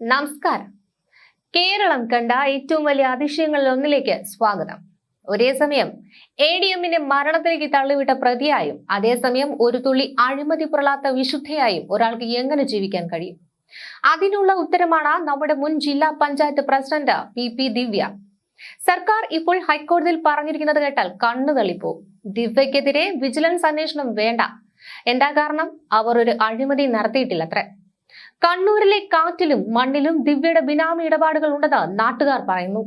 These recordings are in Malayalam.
നമസ്കാരം. കേരളം കണ്ട ഏറ്റവും വലിയ അതിശയങ്ങളിൽ ഒന്നിലേക്ക് സ്വാഗതം. ഒരേ സമയം ADM-നെ മരണത്തിലേക്ക് തള്ളിവിട്ട പ്രതിയായും അതേസമയം ഒരു തുള്ളി അഴിമതി പുരളാത്ത വിശുദ്ധയായും ഒരാൾക്ക് എങ്ങനെ ജീവിക്കാൻ കഴിയും? അതിനുള്ള ഉത്തരമാണ് നമ്മുടെ മുൻ ജില്ലാ പഞ്ചായത്ത് പ്രസിഡന്റ് PP ദിവ്യ. സർക്കാർ ഇപ്പോൾ ഹൈക്കോടതിയിൽ പറഞ്ഞിരിക്കുന്നത് കേട്ടാൽ കണ്ണു തള്ളിപ്പോകും. ദിവ്യക്കെതിരെ വിജിലൻസ് അന്വേഷണം വേണ്ട. എന്താ കാരണം? അവർ ഒരു അഴിമതി നടത്തിയിട്ടില്ലത്രേ. കണ്ണൂരിലെ കാറ്റിലും മണ്ണിലും ദിവ്യയുടെ ബിനാമി ഇടപാടുകൾ ഉണ്ടെന്ന് നാട്ടുകാർ പറയുന്നു.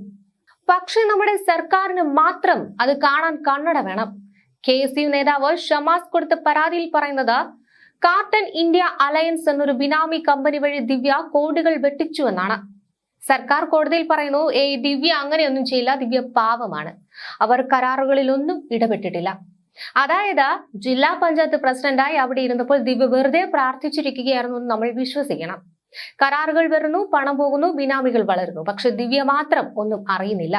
പക്ഷെ നമ്മുടെ സർക്കാരിന് മാത്രം അത് കാണാൻ കണ്ണട വേണം. KSU നേതാവ് ഷമാസ് കൊടുത്ത പരാതിയിൽ പറയുന്നത് കാർട്ടൺ ഇന്ത്യ അലയൻസ് എന്നൊരു ബിനാമി കമ്പനി വഴി ദിവ്യ കോടികൾ വെട്ടിച്ചുവെന്നാണ്. സർക്കാർ കോടതിയിൽ പറയുന്നു, ദിവ്യ അങ്ങനെയൊന്നും ചെയ്യില്ല, ദിവ്യ പാവമാണ്, അവർ കരാറുകളിലൊന്നും ഇടപെട്ടിട്ടില്ല. അതായത് ജില്ലാ പഞ്ചായത്ത് പ്രസിഡന്റായി അവിടെ ഇരുന്നപ്പോൾ ദിവ്യ വെറുതെ പ്രാർത്ഥിച്ചിരിക്കുകയായിരുന്നു എന്ന് നമ്മൾ വിശ്വസിക്കണം. കരാറുകൾ വരുന്നു, പണം പോകുന്നു, ബിനാമികൾ വളരുന്നു. പക്ഷെ ദിവ്യ മാത്രം ഒന്നും അറിയുന്നില്ല.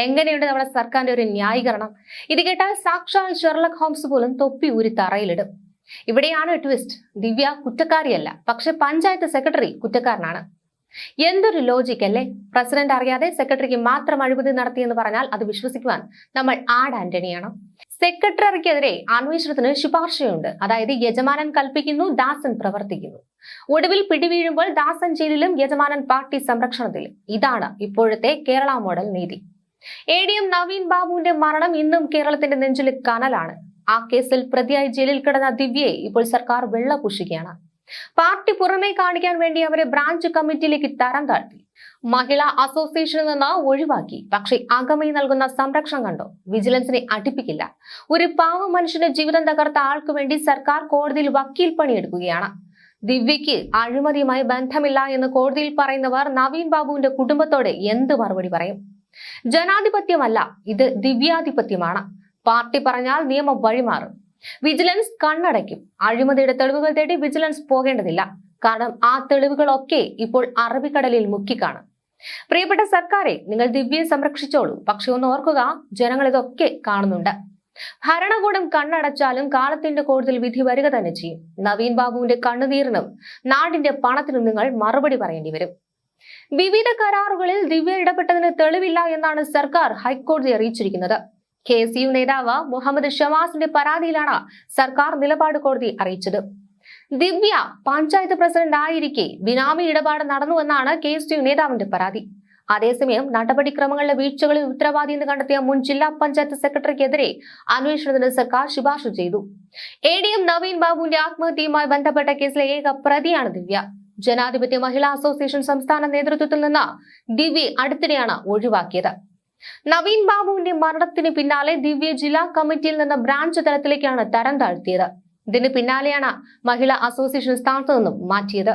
എങ്ങനെയുണ്ട് നമ്മുടെ സർക്കാരിന്റെ ഒരു ന്യായീകരണം? ഇത് കേട്ടാൽ സാക്ഷാൽ ഷെർലക് ഹോംസ് പോലും തൊപ്പി ഊരി തറയിലിടും. ഇവിടെയാണ് ട്വിസ്റ്റ്. ദിവ്യ കുറ്റക്കാരിയല്ല, പക്ഷെ പഞ്ചായത്ത് സെക്രട്ടറി കുറ്റക്കാരനാണ്. എന്തൊരു ലോജിക് അല്ലേ? പ്രസിഡന്റ് അറിയാതെ സെക്രട്ടറിക്ക് മാത്രം അഴിമതി നടത്തിയെന്ന് പറഞ്ഞാൽ അത് വിശ്വസിക്കുവാൻ നമ്മൾ ആഡ് ആന്റണിയാണ്. സെക്രട്ടറിക്കെതിരെ അന്വേഷണത്തിന് ശുപാർശയുണ്ട്. അതായത് യജമാനൻ കൽപ്പിക്കുന്നു, ദാസൻ പ്രവർത്തിക്കുന്നു. ഒടുവിൽ പിടിവീഴുമ്പോൾ ദാസൻ ജയിലിലും യജമാനൻ പാർട്ടി സംരക്ഷണത്തിലും. ഇതാണ് ഇപ്പോഴത്തെ കേരള മോഡൽ നീതി. ADM നവീൻ ബാബുവിന്റെ മരണം ഇന്നും കേരളത്തിന്റെ നെഞ്ചിൽ കനലാണ്. ആ കേസിൽ പ്രതിയായി ജയിലിൽ കിടന്ന ദിവ്യയെ ഇപ്പോൾ സർക്കാർ വെള്ളപൂശുകയാണ്. പാർട്ടി പുറമേ കാണിക്കാൻ വേണ്ടി അവരെ ബ്രാഞ്ച് കമ്മിറ്റിയിലേക്ക് തരം താഴ്ത്തി. മഹിളാ അസോസിയേഷനിൽ നിന്ന് ഒഴിവാക്കി. പക്ഷേ അകമേ നൽകുന്ന സംരക്ഷണം കണ്ടോ? വിജിലൻസിനെ അടുപ്പിക്കില്ല. ഒരു പാവ മനുഷ്യന്റെ ജീവിതം തകർത്ത ആൾക്ക് വേണ്ടി സർക്കാർ കോടതിയിൽ വക്കീൽ പണിയെടുക്കുകയാണ്. ദിവ്യയ്ക്ക് അഴിമതിയുമായി ബന്ധമില്ല എന്ന് കോടതിയിൽ പറയുന്നവർ നവീൻ ബാബുവിന്റെ കുടുംബത്തോട് എന്ത് മറുപടി പറയും? ജനാധിപത്യമല്ല, ഇത് ദിവ്യാധിപത്യമാണ്. പാർട്ടി പറഞ്ഞാൽ നിയമം വഴിമാറും. വിജിലൻസ് കണ്ണടയ്ക്കും. അഴിമതിയുടെ തെളിവുകൾ തേടി വിജിലൻസ് പോകേണ്ടതില്ല. കാരണം ആ തെളിവുകളൊക്കെ ഇപ്പോൾ അറബിക്കടലിൽ മുക്കിക്കാണും. പ്രിയപ്പെട്ട സർക്കാരെ, നിങ്ങൾ ദിവ്യയെ സംരക്ഷിച്ചോളൂ. പക്ഷെ ഒന്ന് ഓർക്കുക, ജനങ്ങൾ ഇതൊക്കെ കാണുന്നുണ്ട്. ഭരണകൂടം കണ്ണടച്ചാലും കാലത്തിന്റെ കോടതിയിൽ വിധി വരിക തന്നെ ചെയ്യും. നവീൻ ബാബുവിന്റെ കണ്ണുനീരിനും നാടിന്റെ പണത്തിനും നിങ്ങൾ മറുപടി പറയേണ്ടി വരും. വിവിധ കരാറുകളിൽ ദിവ്യ ഇടപെട്ടതിന് തെളിവില്ല എന്നാണ് സർക്കാർ ഹൈക്കോടതി അറിയിച്ചിരിക്കുന്നത്. KSU നേതാവ് മുഹമ്മദ് ഷമാസിന്റെ പരാതിയിലാണ് സർക്കാർ നിലപാട് കോടതി അറിയിച്ചത്. ദിവ്യ പഞ്ചായത്ത് പ്രസിഡന്റ് ആയിരിക്കെ ബിനാമി ഇടപാട് നടന്നുവെന്നാണ് KSU നേതാവിന്റെ പരാതി. അതേസമയം നടപടിക്രമങ്ങളിലെ വീഴ്ചകളിൽ ഉത്തരവാദി എന്ന് കണ്ടെത്തിയ മുൻ ജില്ലാ പഞ്ചായത്ത് സെക്രട്ടറിക്കെതിരെ അന്വേഷണത്തിന് സർക്കാർ ശുപാർശ ചെയ്തു. ADM നവീൻ ബാബുവിന്റെ ആത്മഹത്യയുമായി ബന്ധപ്പെട്ട കേസിലെ ഏക പ്രതിയാണ് ദിവ്യ. ജനാധിപത്യ മഹിളാ അസോസിയേഷൻ സംസ്ഥാന നേതൃത്വത്തിൽ നിന്ന് ദിവ്യയെ അടുത്തിടെയാണ് ഒഴിവാക്കിയത്. നവീൻ ബാബുവിന്റെ മരണത്തിന് പിന്നാലെ ദിവ്യ ജില്ലാ കമ്മിറ്റിയിൽ നിന്ന് ബ്രാഞ്ച് തലത്തിലേക്കാണ് തരം താഴ്ത്തിയത്. ഇതിന് പിന്നാലെയാണ് മഹിളാ അസോസിയേഷൻ സ്ഥാനത്ത് നിന്നും മാറ്റിയത്.